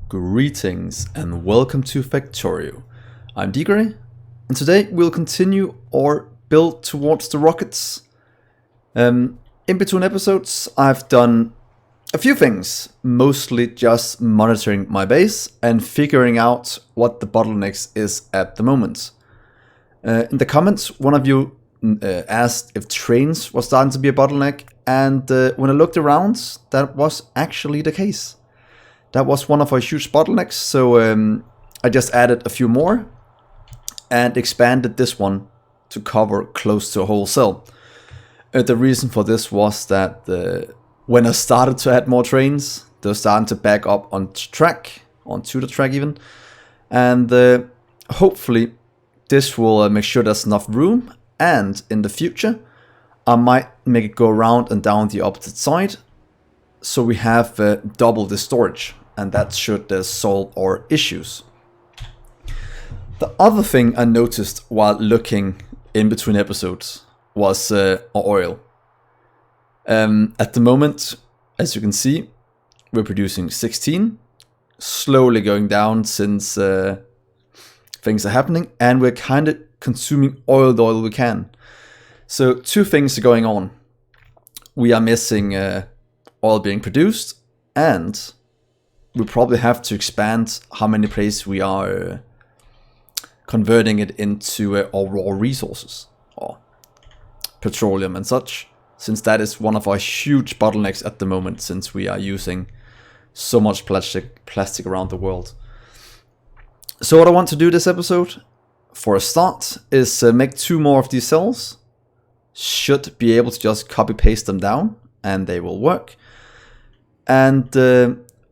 Greetings and welcome to Factorio. I'm Dgray, and today we'll continue our build towards the rockets. In between episodes I've done a few things, mostly just monitoring my base and figuring out what the bottlenecks is at the moment. In the comments one of you asked if trains was starting to be a bottleneck, and when I looked around, that was actually the case. That was one of our huge bottlenecks, so I just added a few more and expanded this one to cover close to a whole cell. The reason for this was that when I started to add more trains, they were starting to back up onto the track even, and hopefully this will make sure there's enough room, and in the future I might make it go around and down the opposite side, so we have double the storage. And that should solve our issues. The other thing I noticed while looking in between episodes was our oil. At the moment, as you can see, we're producing 16, slowly going down since things are happening, and we're kind of consuming all the oil we can. So two things are going on. We are missing oil being produced, and we probably have to expand how many places we are converting it into our raw resources, or petroleum and such, since that is one of our huge bottlenecks at the moment, since we are using so much plastic around the world. So what I want to do this episode, for a start, is make 2 more of these cells. Should be able to just copy paste them down and they will work. And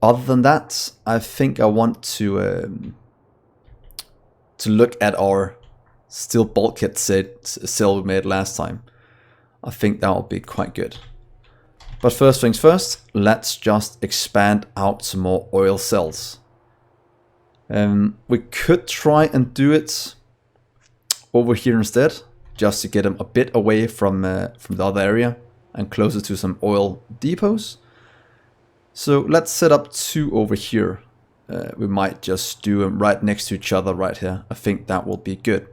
other than that, I think I want to look at our steel bulkhead cell we made last time. I think that will be quite good. But first things first, let's just expand out some more oil cells. We could try and do it over here instead, just to get them a bit away from the other area and closer to some oil depots. So let's set up 2 over here. We might just do them right next to each other right here. I think that will be good.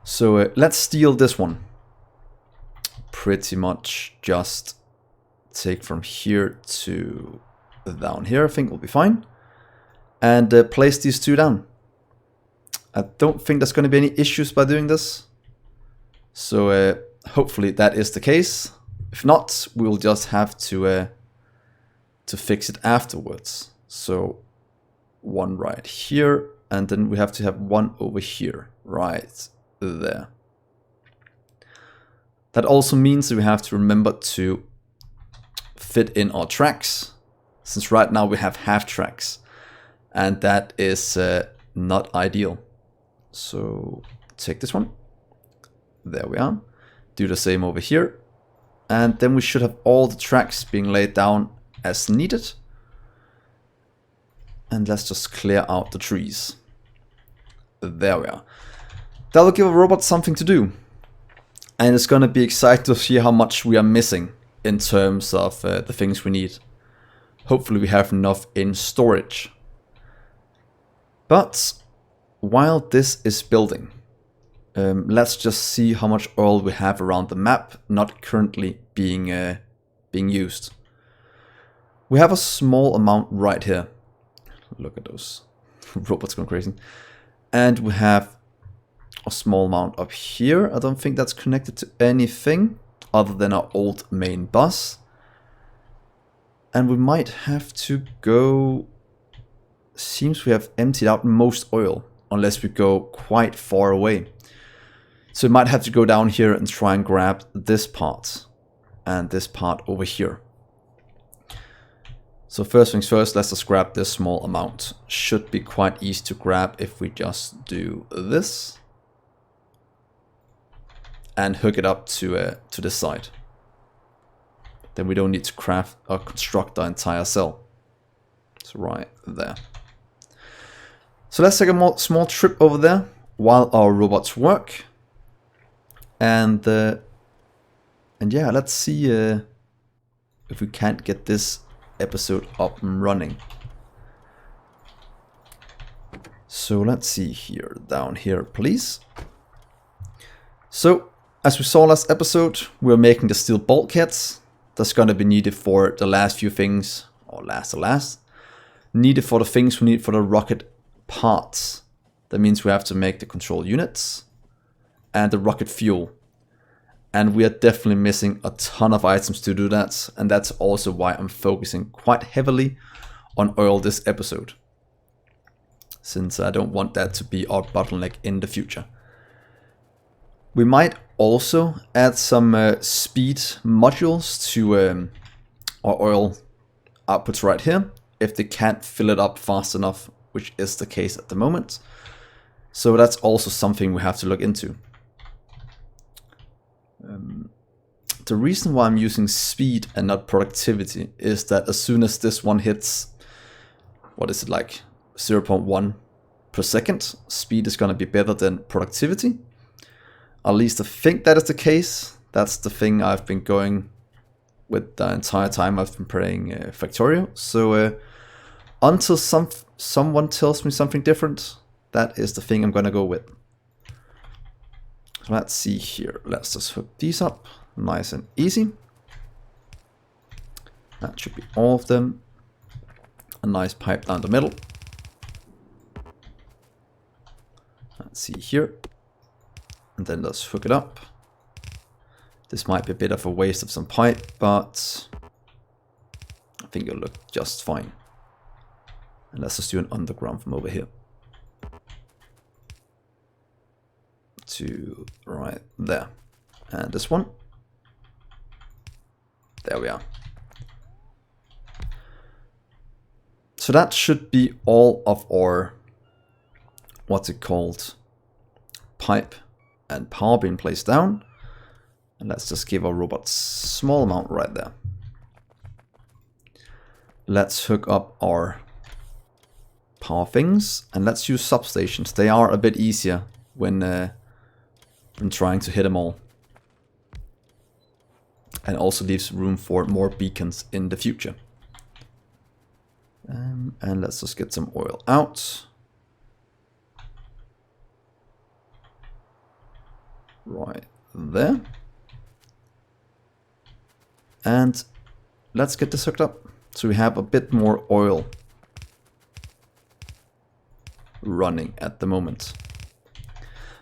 So let's steal this one. Pretty much just take from here to down here. I think will be fine. And place these 2 down. I don't think there's going to be any issues by doing this. So hopefully that is the case. If not, we'll just have to fix it afterwards. So 1 right here, and then we have to have 1 over here, right there. That also means that we have to remember to fit in our tracks, since right now we have half tracks, and that is not ideal. So take this one. There we are. Do the same over here. And then we should have all the tracks being laid down as needed. And let's just clear out the trees. There we are. That will give a robot something to do. And it's going to be exciting to see how much we are missing in terms of the things we need. Hopefully we have enough in storage. But while this is building, let's just see how much oil we have around the map, not currently being used. We have a small amount right here. Look at those robots going crazy. And we have a small amount up here. I don't think that's connected to anything other than our old main bus. And we might have to go... Seems we have emptied out most oil, unless we go quite far away. So we might have to go down here and try and grab this part and this part over here. So first things first, let's just grab this small amount. Should be quite easy to grab if we just do this and hook it up to this side. Then we don't need to craft or construct the entire cell. It's right there. So let's take a small trip over there while our robots work. And yeah, let's see if we can't get this episode up and running. So let's see here, down here please. So as we saw last episode, we're making the steel bulkheads. That's gonna be needed for the last few things, or last, needed for the things we need for the rocket parts. That means we have to make the control units and the rocket fuel. And we are definitely missing a ton of items to do that. And that's also why I'm focusing quite heavily on oil this episode, since I don't want that to be our bottleneck in the future. We might also add some speed modules to our oil outputs right here, if they can't fill it up fast enough, which is the case at the moment. So that's also something we have to look into. The reason why I'm using speed and not productivity is that as soon as this one hits, what is it, like 0.1 per second, speed is going to be better than productivity. At least I think that is the case. That's the thing I've been going with the entire time I've been playing Factorio. So until someone tells me something different, that is the thing I'm going to go with. So let's see here. Let's just hook these up. Nice and easy. That should be all of them. A nice pipe down the middle. Let's see here. And then let's hook it up. This might be a bit of a waste of some pipe, but I think it'll look just fine. And let's just do an underground from over here to right there. And this one. There we are. So that should be all of our, what's it called, pipe and power being placed down. And let's just give our robots a small amount right there. Let's hook up our power things and let's use substations. They are a bit easier when trying to hit them all. And also leaves room for more beacons in the future. And let's just get some oil out. Right there. And let's get this hooked up so we have a bit more oil running at the moment.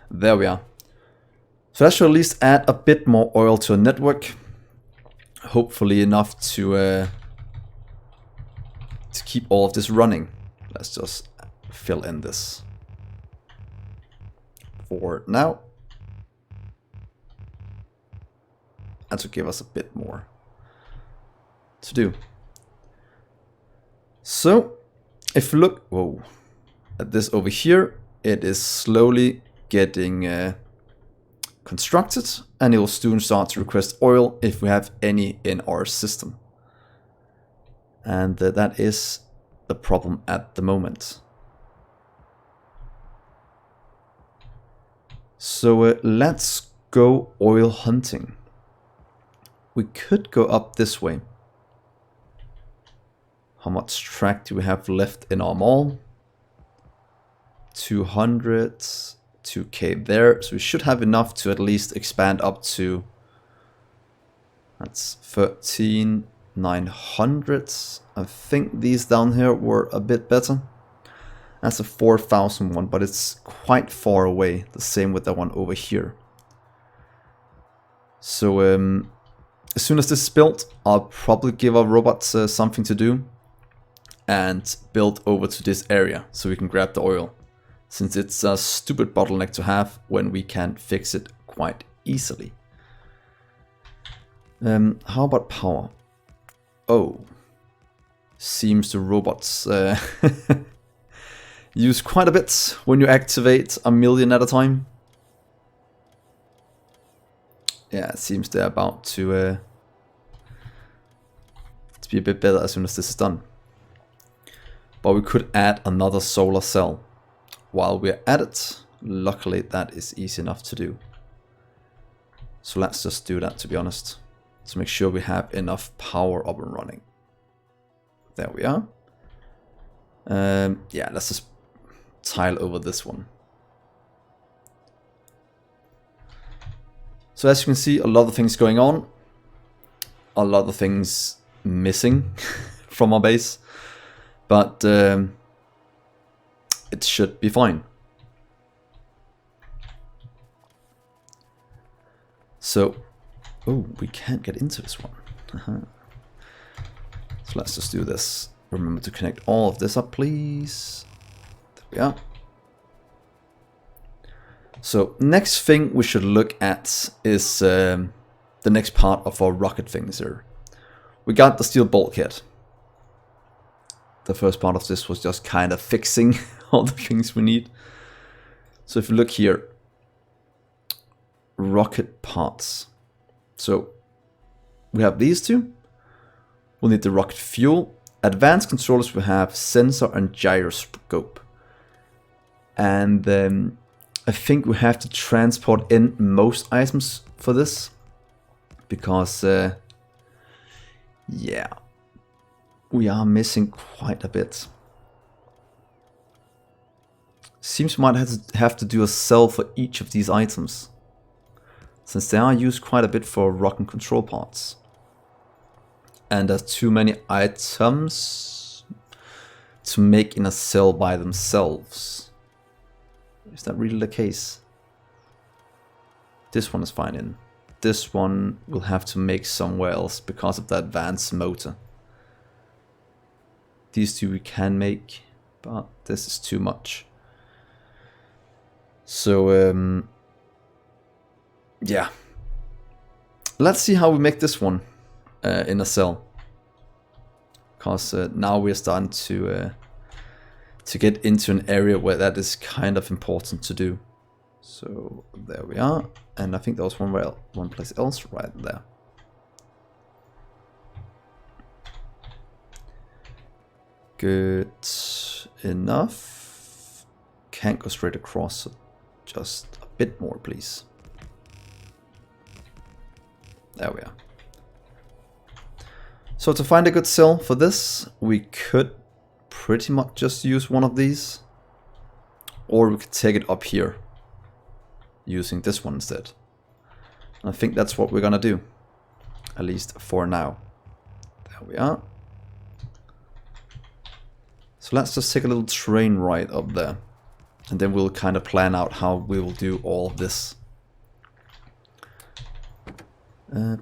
There we are. So that should at least add a bit more oil to a network. Hopefully enough to keep all of this running. Let's just fill in this for now. And to give us a bit more to do. So if you look at this over here, it is slowly getting constructed, and it will soon start to request oil if we have any in our system. And that is the problem at the moment. So let's go oil hunting. We could go up this way. How much track do we have left in our mall? 200, 2k there. So we should have enough to at least expand up to, that's 13,900. I think these down here were a bit better. That's a 4,000 one, but it's quite far away. The same with that one over here. So as soon as this is built, I'll probably give our robots something to do and build over to this area so we can grab the oil, since it's a stupid bottleneck to have when we can fix it quite easily. How about power? Oh, seems the robots use quite a bit when you activate a million at a time. Yeah, it seems they're about to be a bit better as soon as this is done. But we could add another solar cell while we're at it. Luckily that is easy enough to do. So let's just do that, to be honest, to make sure we have enough power up and running. There we are. Yeah, let's just tile over this one. So as you can see, a lot of things going on. A lot of things missing from our base. But it should be fine. So, oh, we can't get into this one. So let's just do this. Remember to connect all of this up, please. There we are. So next thing we should look at is the next part of our rocket things here. We got the steel bulkhead. The first part of this was just kind of fixing all the things we need. So if you look here, rocket parts. So we have these two. We'll need the rocket fuel. Advanced controllers, we have sensor and gyroscope. And then I think we have to transport in most items for this. Because, yeah, we are missing quite a bit. Seems we might have to do a cell for each of these items, since they are used quite a bit for rocket control parts. And there's too many items to make in a cell by themselves. Is that really the case? This one is fine in. This one we'll have to make somewhere else because of the advanced motor. These two we can make, but this is too much. So, yeah. Let's see how we make this one in a cell. Because now we're starting to get into an area where that is kind of important to do. So there we are, and I think there was one place else right there. Good enough. Can't go straight across, so just a bit more, please. There we are. So to find a good cell for this, we could pretty much just use one of these, or we could take it up here using this one instead. And I think that's what we're gonna do, at least for now. There we are. So let's just take a little train ride up there, and then we'll kind of plan out how we will do all of this.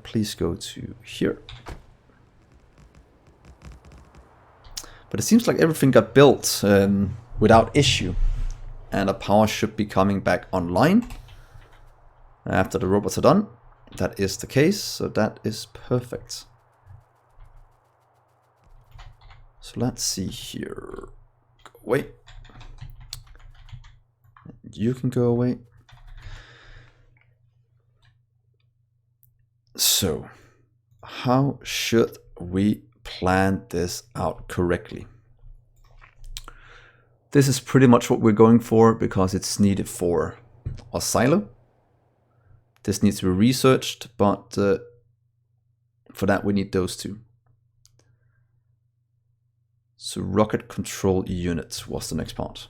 Please go to here. But it seems like everything got built without issue, and the power should be coming back online after the robots are done. That is the case, so that is perfect. So let's see here. Go away. You can go away. So, how should we plan this out correctly? This is pretty much what we're going for because it's needed for our silo. This needs to be researched, but for that we need those two. So rocket control units was the next part.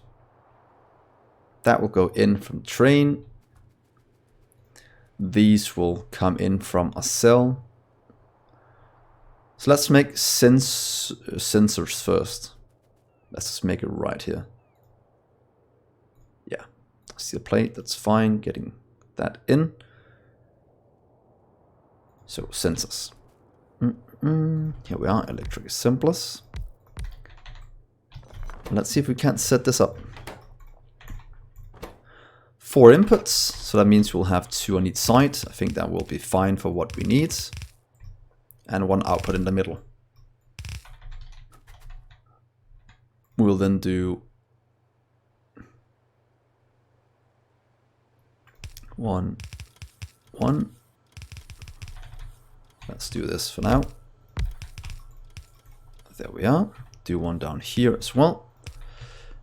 That will go in from train. These will come in from a cell. So let's make sensors first. Let's just make it right here. Yeah, steel plate, that's fine, getting that in. So sensors. Here we are, electric assemblers. Let's see if we can't set this up. 4 inputs, so that means we'll have 2 on each side. I think that will be fine for what we need. And 1 output in the middle. We'll then do 1, 1. Let's do this for now. There we are. Do 1 down here as well.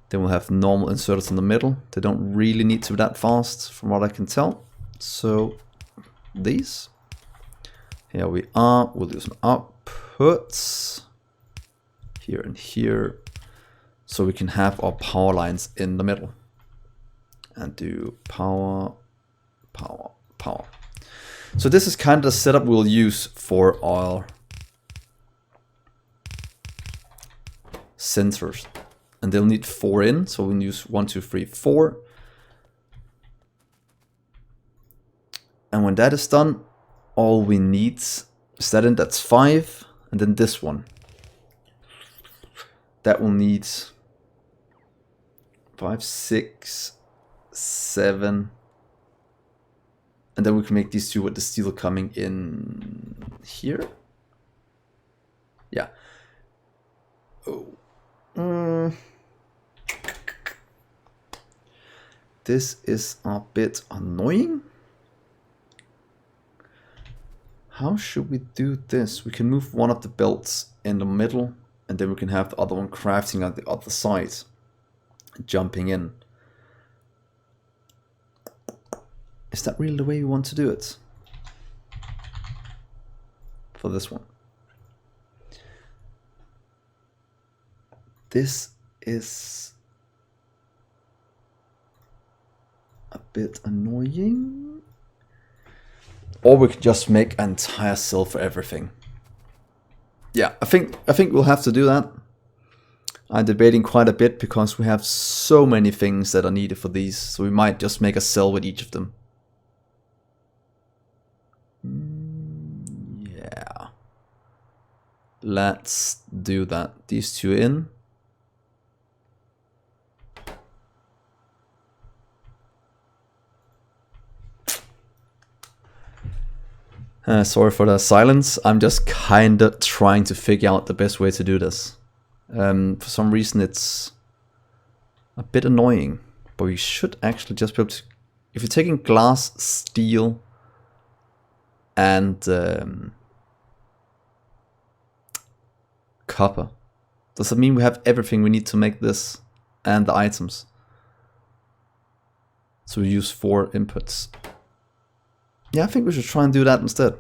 Then we'll have normal inserters in the middle. They don't really need to be that fast from what I can tell. So these. Here we are. We'll do some outputs. here and here, so we can have our power lines in the middle. And do power, power, power. So this is kind of the setup we'll use for our sensors. And they'll need 4 in, so we'll use 1, 2, 3, 4. And when that is done, all we need is that in, that's 5, and then this one. That will need 5, 6, 7. And then we can make these two with the steel coming in here. Yeah. Oh. This is a bit annoying. How should we do this? We can move one of the belts in the middle, and then we can have the other one crafting at the other side, jumping in. Is that really the way we want to do it? For this one. This is a bit annoying. Or we could just make an entire cell for everything. Yeah, I think we'll have to do that. I'm debating quite a bit because we have so many things that are needed for these, so we might just make a cell with each of them. Yeah. Let's do that. These two in. Sorry for the silence. I'm just kinda trying to figure out the best way to do this. For some reason it's a bit annoying, but we should actually just be able to... If you're taking glass, steel, and copper, does that mean we have everything we need to make this and the items? So we use 4 inputs. Yeah, I think we should try and do that instead.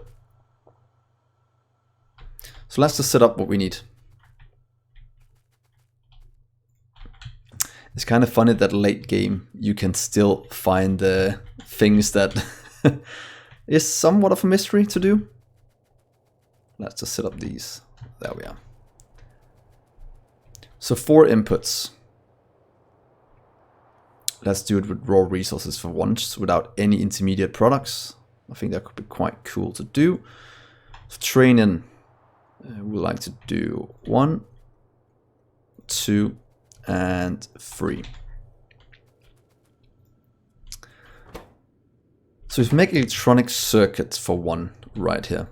So let's just set up what we need. It's kind of funny that late game you can still find things that is somewhat of a mystery to do. Let's just set up these. There we are. So 4 inputs. Let's do it with raw resources for once, without any intermediate products. I think that could be quite cool to do. So training, we like to do 1, 2, and 3. So if we make electronic circuits for 1 right here,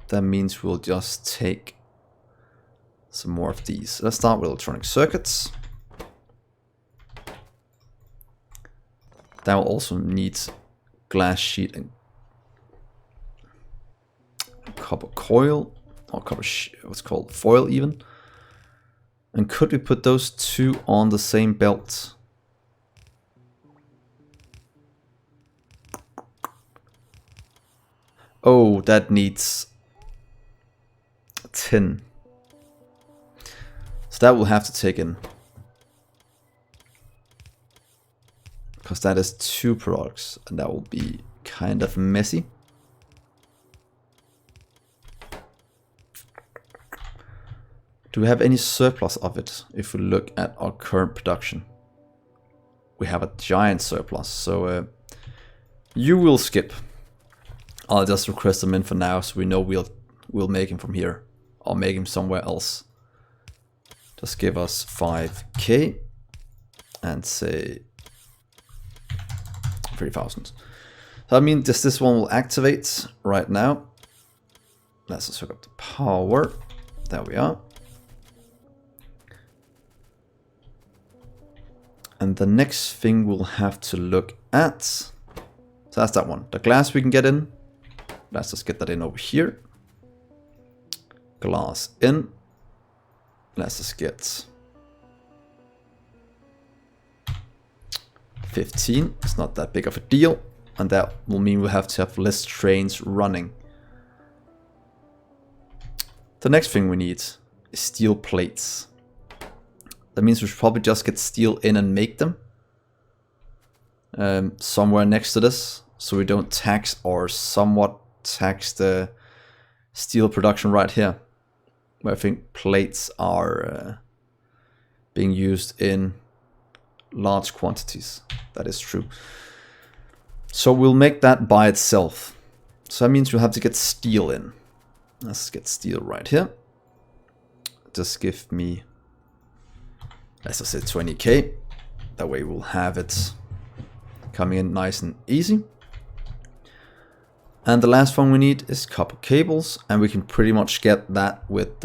that means we'll just take some more of these. Let's start with electronic circuits. That will also need glass sheet and copper coil, or copper what's called foil even. And could we put those 2 on the same belt? Oh, that needs tin. So that we'll have to take in. Because that is 2 products, and that will be kind of messy. Do we have any surplus of it if we look at our current production? We have a giant surplus, so you will skip. I'll just request them in for now, so we know we'll make him from here, or make him somewhere else. Just give us 5k and say 3,000. So I mean, this one will activate right now. Let's just hook up the power. There we are. And the next thing we'll have to look at, so that's that one. The glass we can get in. Let's just get that in over here. Glass in. Let's just get 15. It's not that big of a deal. And that will mean we'll have to have less trains running. The next thing we need is steel plates. That means we should probably just get steel in and make them. Somewhere next to this, so we don't tax or somewhat tax the steel production right here, where I think plates are being used in large quantities. That is true. So we'll make that by itself. So that means we'll have to get steel in. Let's get steel right here. Just give me, as I said, 20k. That way we'll have it coming in nice and easy. And the last one we need is copper cables, and we can pretty much get that with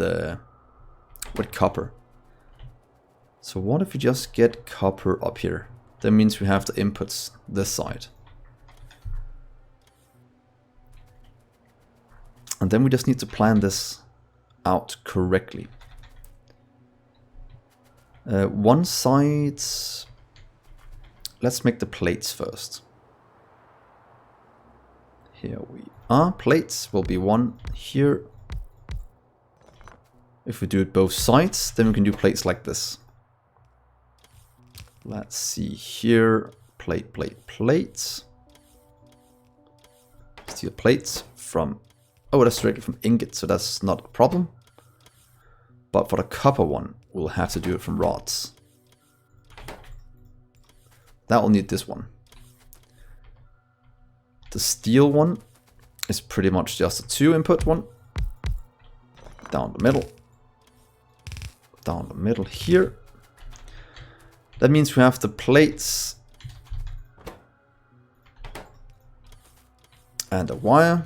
copper. So what if we just get copper up here? That means we have the inputs this side. And then we just need to plan this out correctly. One side, let's make the plates first. Here we are. Plates will be one here. If we do it both sides, then we can do plates like this. Let's see here. Plate, plate, plates. Steel plates from, oh, that's directly from ingot, so that's not a problem. But for the copper one, we'll have to do it from rods. That will need this one. The steel one is pretty much just a 2-input one. Down the middle. Down the middle here. That means we have the plates. And a wire.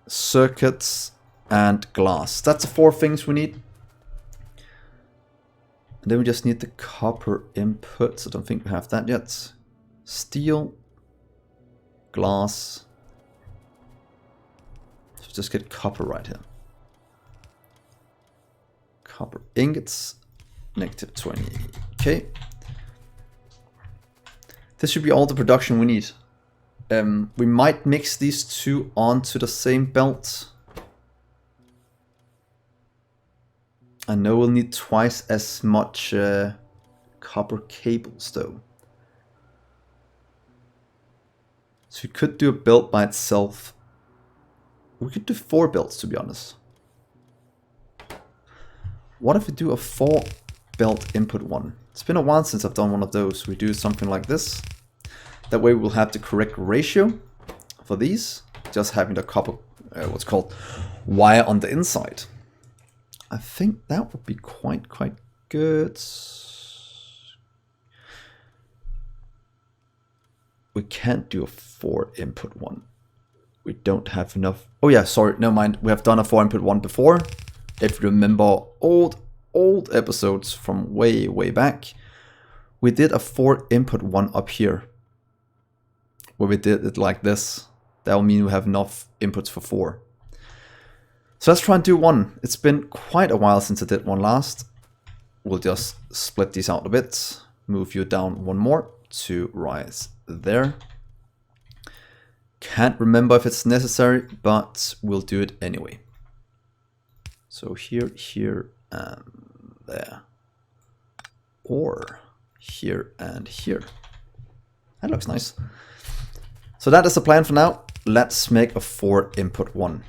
Circuits and glass. That's the 4 things we need. And then we just need the copper inputs. I don't think we have that yet. Steel. Glass. So just get copper right here. Copper ingots. Negative 20k. This should be all the production we need. We might mix these two onto the same belt. I know we'll need twice as much copper cables though. So we could do a belt by itself. We could do 4 belts, to be honest. What if we do a 4 belt input one? It's been a while since I've done one of those. We do something like this. That way we'll have the correct ratio for these. Just having the copper, what's called wire on the inside. I think that would be quite good. We can't do a 4 input one. We don't have enough. Oh yeah, sorry, never mind. We have done a 4 input one before. If you remember old episodes from way back, we did a 4 input one up here. Where we did it like this. That will mean we have enough inputs for 4. So let's try and do one. It's been quite a while since I did one last. We'll just split these out a bit. Move you down one more to rise there. Can't remember if it's necessary, but we'll do it anyway. So here, here, and there. Or here and here. That looks nice. So that is the plan for now. Let's make a 4 input one.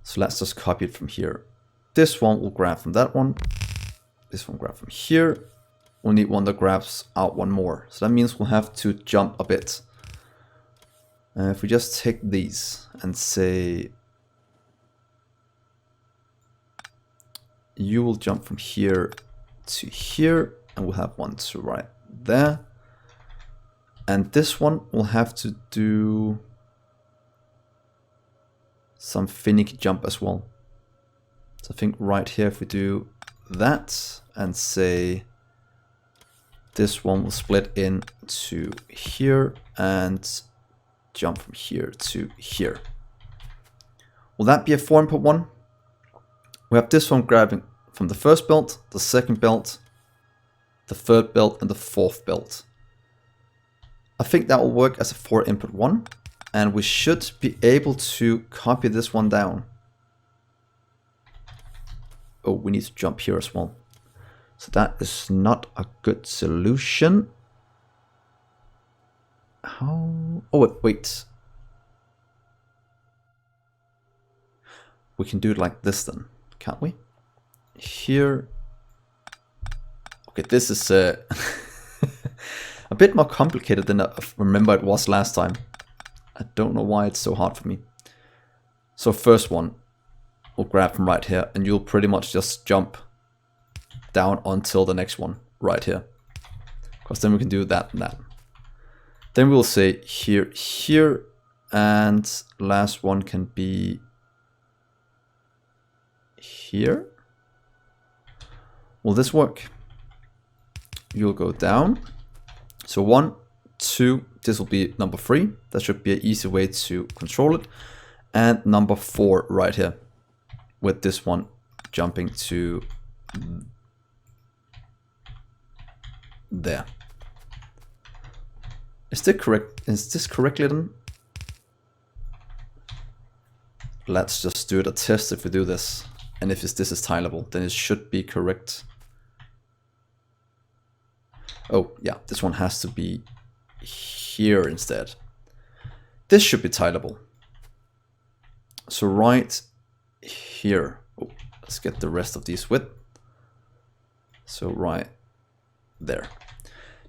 So let's just copy it from here. This one will grab from that one. This one grab from here. We'll need one that grabs out one more. So that means we'll have to jump a bit. If we just take these and say you will jump from here to here, and we'll have one to right there. And this one will have to do some finicky jump as well. So I think right here, if we do that and say this one will split into here and jump from here to here. Will that be a 4 input one? We have this one grabbing from the first belt, the second belt, the third belt, and the fourth belt. I think that will work as a 4 input one. and we should be able to copy this one down. Oh, we need to jump here as well. So that is not a good solution. How? Oh, wait. We can do it like this then, can't we? Here. Okay, this is a bit more complicated than I remember it was last time. I don't know why it's so hard for me. So first one, we'll grab from right here, and you'll pretty much just jump down until the next one right here. Because then we can do that and that. Then we'll say here, here, and last one can be here. Will this work? You'll go down. So 1, 2, this will be number 3. That should be an easy way to control it. And number 4 right here, with this one jumping to there. Is this correct? Is this correctly done? Let's just do a test if we do this. And if this is tileable, then it should be correct. Oh, yeah, this one has to be here instead. This should be tileable. So right here. Oh, let's get the rest of these width. So right there.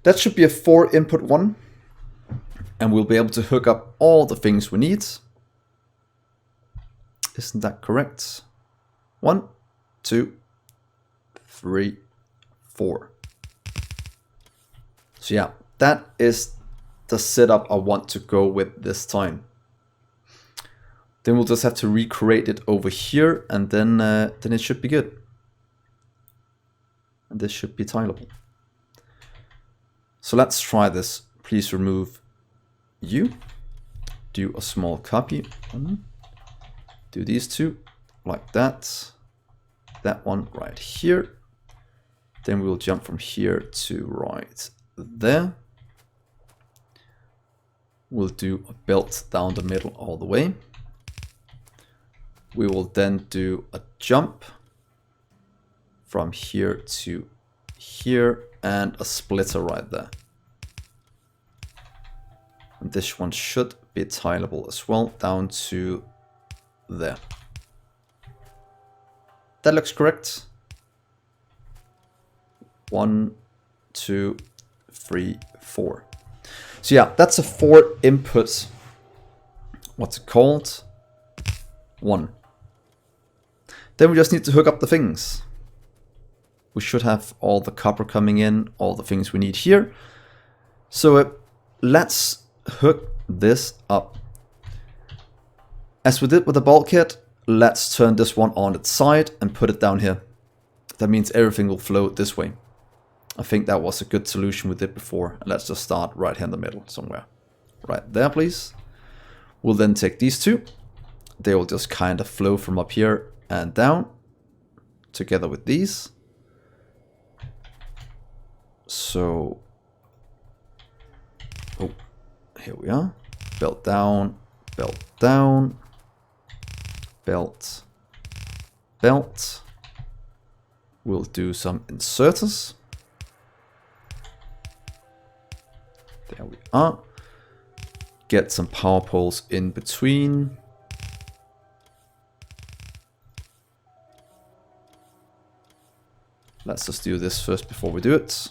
That should be a 4 input one. And we'll be able to hook up all the things we need. Isn't that correct? 1, 2, 3, 4. So yeah, that is the setup I want to go with this time. Then we'll just have to recreate it over here, and then it should be good. And this should be tileable. So let's try this. Please remove you. Do a small copy. Do these two like that. That one right here. Then we'll jump from here to right there. We'll do a belt down the middle all the way. We will then do a jump from here to here and a splitter right there. And this one should be tileable as well, down to there. That looks correct. 1, 2, 3, 4. So yeah, that's a 4 input. What's it called? 1. Then we just need to hook up the things. We should have all the copper coming in, all the things we need here. So let's hook this up. As we did with the bulkhead, let's turn this one on its side and put it down here. That means everything will flow this way. I think that was a good solution we did before. Let's just start right here in the middle somewhere. Right there, please. We'll then take these two. They will just kind of flow from up here and down together with these. So, oh, here we are. Belt down, belt down, belt, belt. We'll do some inserters. There we are. Get some power poles in between. Let's just do this first before we do it.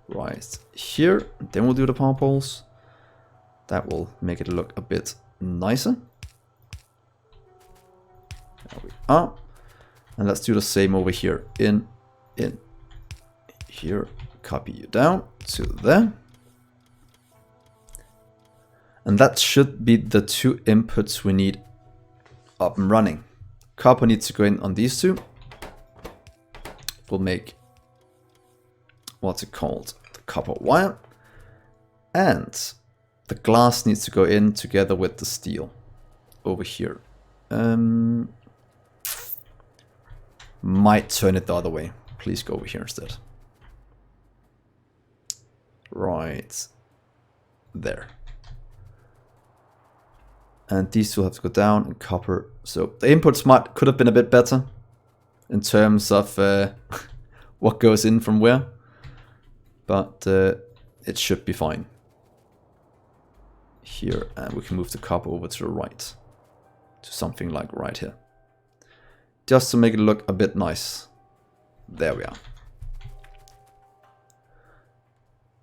Right here. Then we'll do the power poles. That will make it look a bit nicer. There we are. And let's do the same over here. In. Here. Copy you down to there. And that should be the 2 inputs we need up and running. Copper needs to go in on these two. We'll make, what's it called? The copper wire. And the glass needs to go in together with the steel over here. Might turn it the other way. Please go over here instead. Right there. And these two have to go down and copper. So the inputs could have been a bit better in terms of what goes in from where. But it should be fine. Here, and we can move the copper over to the right. To something like right here. Just to make it look a bit nice. There we are.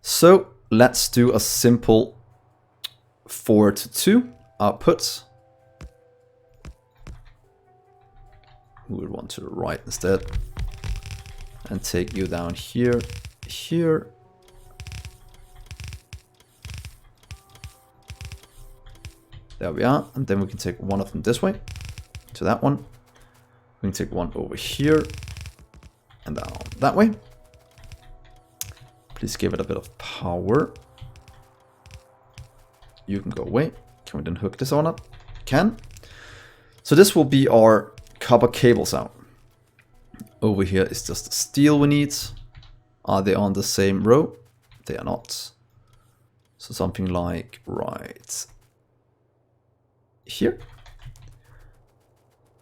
So let's do a simple 4-to-2 output. Move one to the right instead. And take you down here, here. There we are. And then we can take one of them this way to that one. We can take one over here and down that way. Please give it a bit of power. You can go away. Can we then hook this on up? Can. So this will be our copper cables out. Over here is just the steel we need. Are they on the same row? They are not. So something like right here.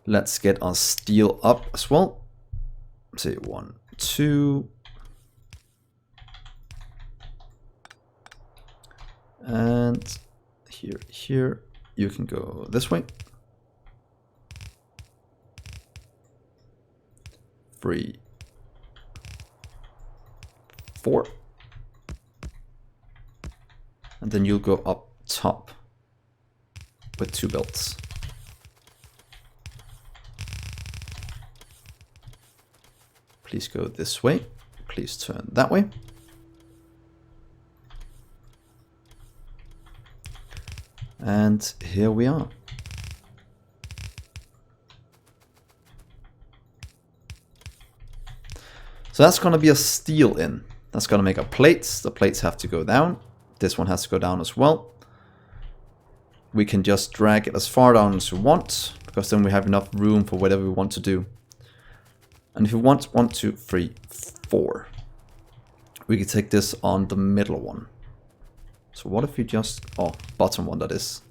Let's get our steel up as well. Say 1, 2. And here, you can go this way. 3, 4. And then you'll go up top with 2 belts. Please go this way. Please turn that way. And here we are. So that's going to be a steel in. That's going to make our plates. The plates have to go down. This one has to go down as well. We can just drag it as far down as we want, because then we have enough room for whatever we want to do. And if you want 1, 2, 3, 4, we can take this on the middle one. So what if we just, bottom one that is,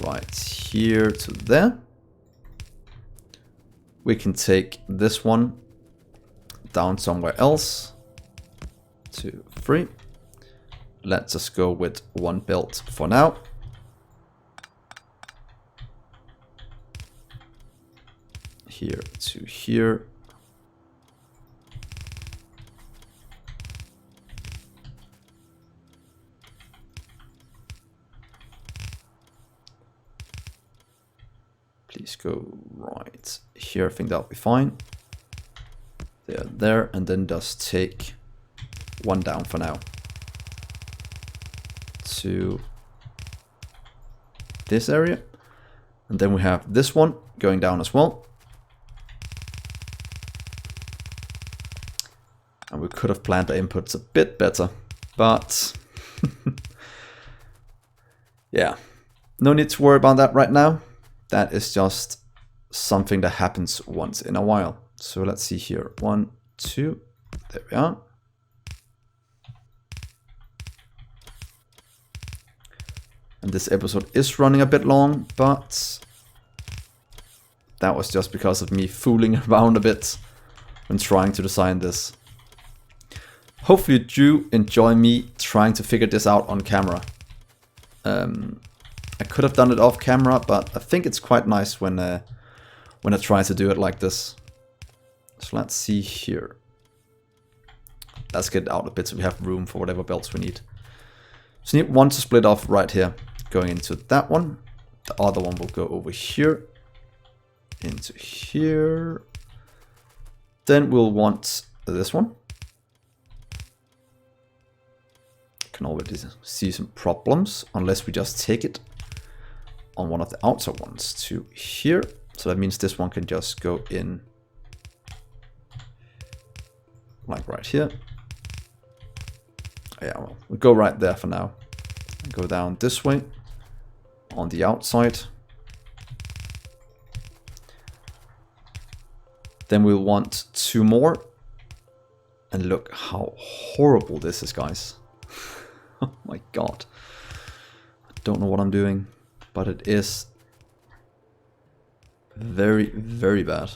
right here to there. We can take this one down somewhere else. 2, 3. Let's just go with 1 belt for now. Here to here. Please go right here. I think that'll be fine. There, and then just take 1 down for now. To this area. And then we have this one going down as well. And we could have planned the inputs a bit better, but yeah, no need to worry about that right now. That is just something that happens once in a while. So let's see here. 1, 2, there we are. And this episode is running a bit long, but that was just because of me fooling around a bit when trying to design this. Hopefully you do enjoy me trying to figure this out on camera. I could have done it off camera, but I think it's quite nice when I try to do it like this. So let's see here. Let's get it out a bit so we have room for whatever belts we need. So we need 1 to split off right here, going into that one. The other one will go over here, into here. Then we'll want this one. Can already see some problems unless we just take it on one of the outer ones to here. So that means this one can just go in like right here. Yeah, well, we'll go right there for now. And go down this way on the outside. Then we'll want 2 more. And look how horrible this is, guys. Oh my god. I don't know what I'm doing, but it is very, very bad.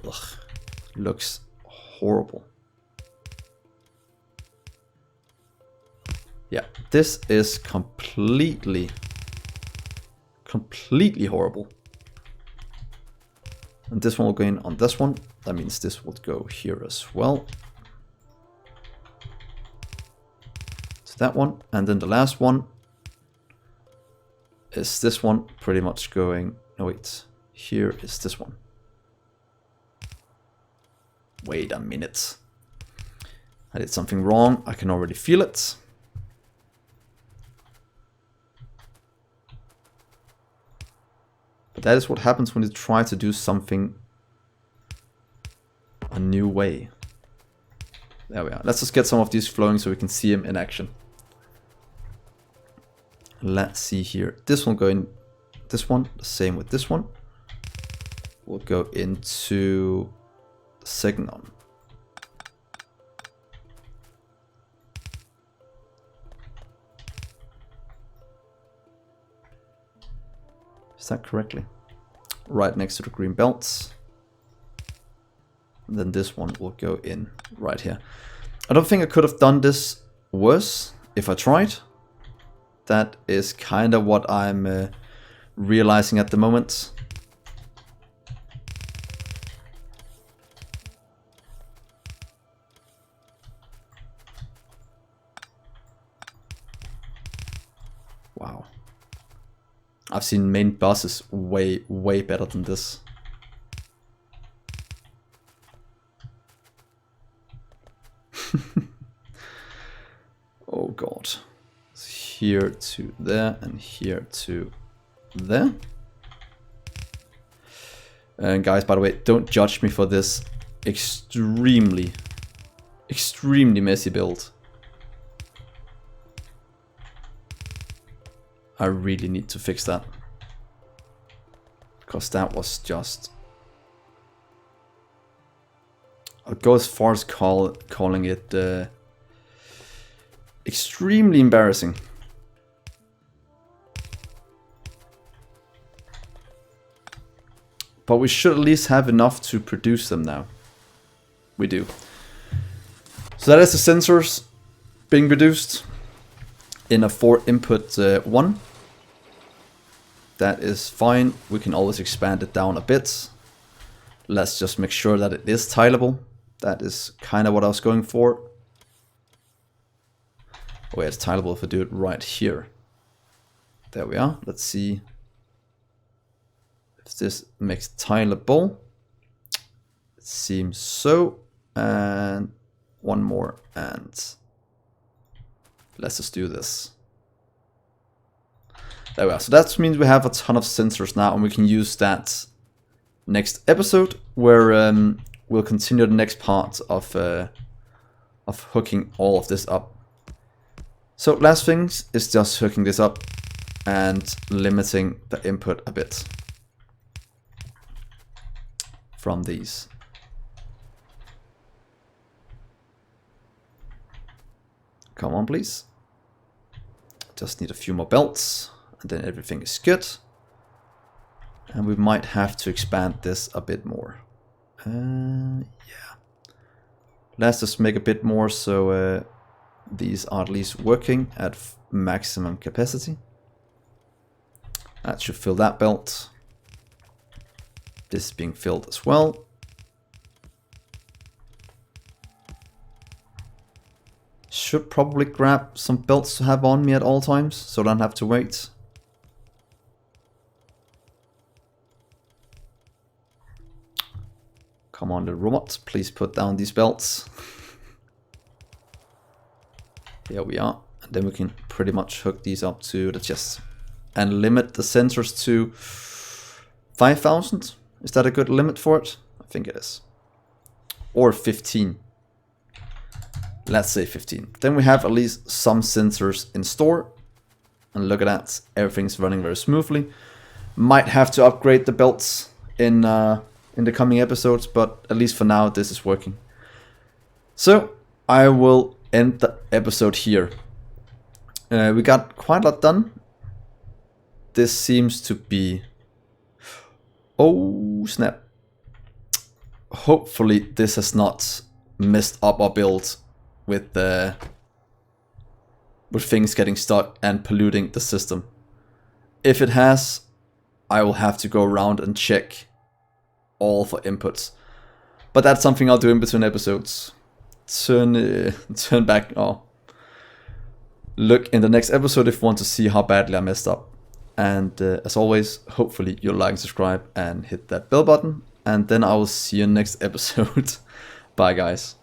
Ugh, looks horrible. Yeah, this is completely horrible. And this one will go in on this one. That means this will go here as well. To that one. And then the last one is this one pretty much going... No, wait. Here is this one. Wait a minute. I did something wrong. I can already feel it. But that is what happens when you try to do something a new way. There we are. Let's just get some of these flowing so we can see them in action. Let's see here. This one go in this one. The same with this one. We'll go into the second one. Is that correctly? Right next to the green belts. And then this one will go in right here. I don't think I could have done this worse if I tried. That is kind of what I'm realizing at the moment. Wow. I've seen main bosses way better than this. Oh god. Here to there and here to there. And guys, by the way, don't judge me for this extremely messy build. I really need to fix that. Because that was just... I'll go as far as calling it extremely embarrassing. But we should at least have enough to produce them now. We do. So that is the sensors being produced in a 4 input one. That is fine. We can always expand it down a bit. Let's just make sure that it is tileable. That is kind of what I was going for. Oh yeah, it's tileable if I do it right here. There we are. Let's see if this makes it tileable. It seems so. And one more, and let's just do this. There we are. So that means we have a ton of sensors now, and we can use that next episode, where we'll continue the next part of hooking all of this up. So last things is just hooking this up and limiting the input a bit from these. Come on, please. Just need a few more belts, and then everything is good. And we might have to expand this a bit more. Yeah. Let's just make a bit more so these are at least working at maximum capacity. That should fill that belt. This is being filled as well. Should probably grab some belts to have on me at all times, so I don't have to wait. Come on, the robot, please put down these belts. Here we are. And then we can pretty much hook these up to the chest. And limit the sensors to 5,000. Is that a good limit for it? I think it is. Or 15. Let's say 15. Then we have at least some sensors in store. And look at that. Everything's running very smoothly. Might have to upgrade the belts in the coming episodes, but at least for now this is working. So I will end the episode here. We got quite a lot done. This seems to be... Oh, snap. Hopefully this has not messed up our build with things getting stuck and polluting the system. If it has, I will have to go around and check all for inputs. But that's something I'll do in between episodes. Turn back or look in the next episode if you want to see how badly I messed up. And as always, hopefully you'll like and subscribe and hit that bell button. And then I will see you next episode. Bye guys.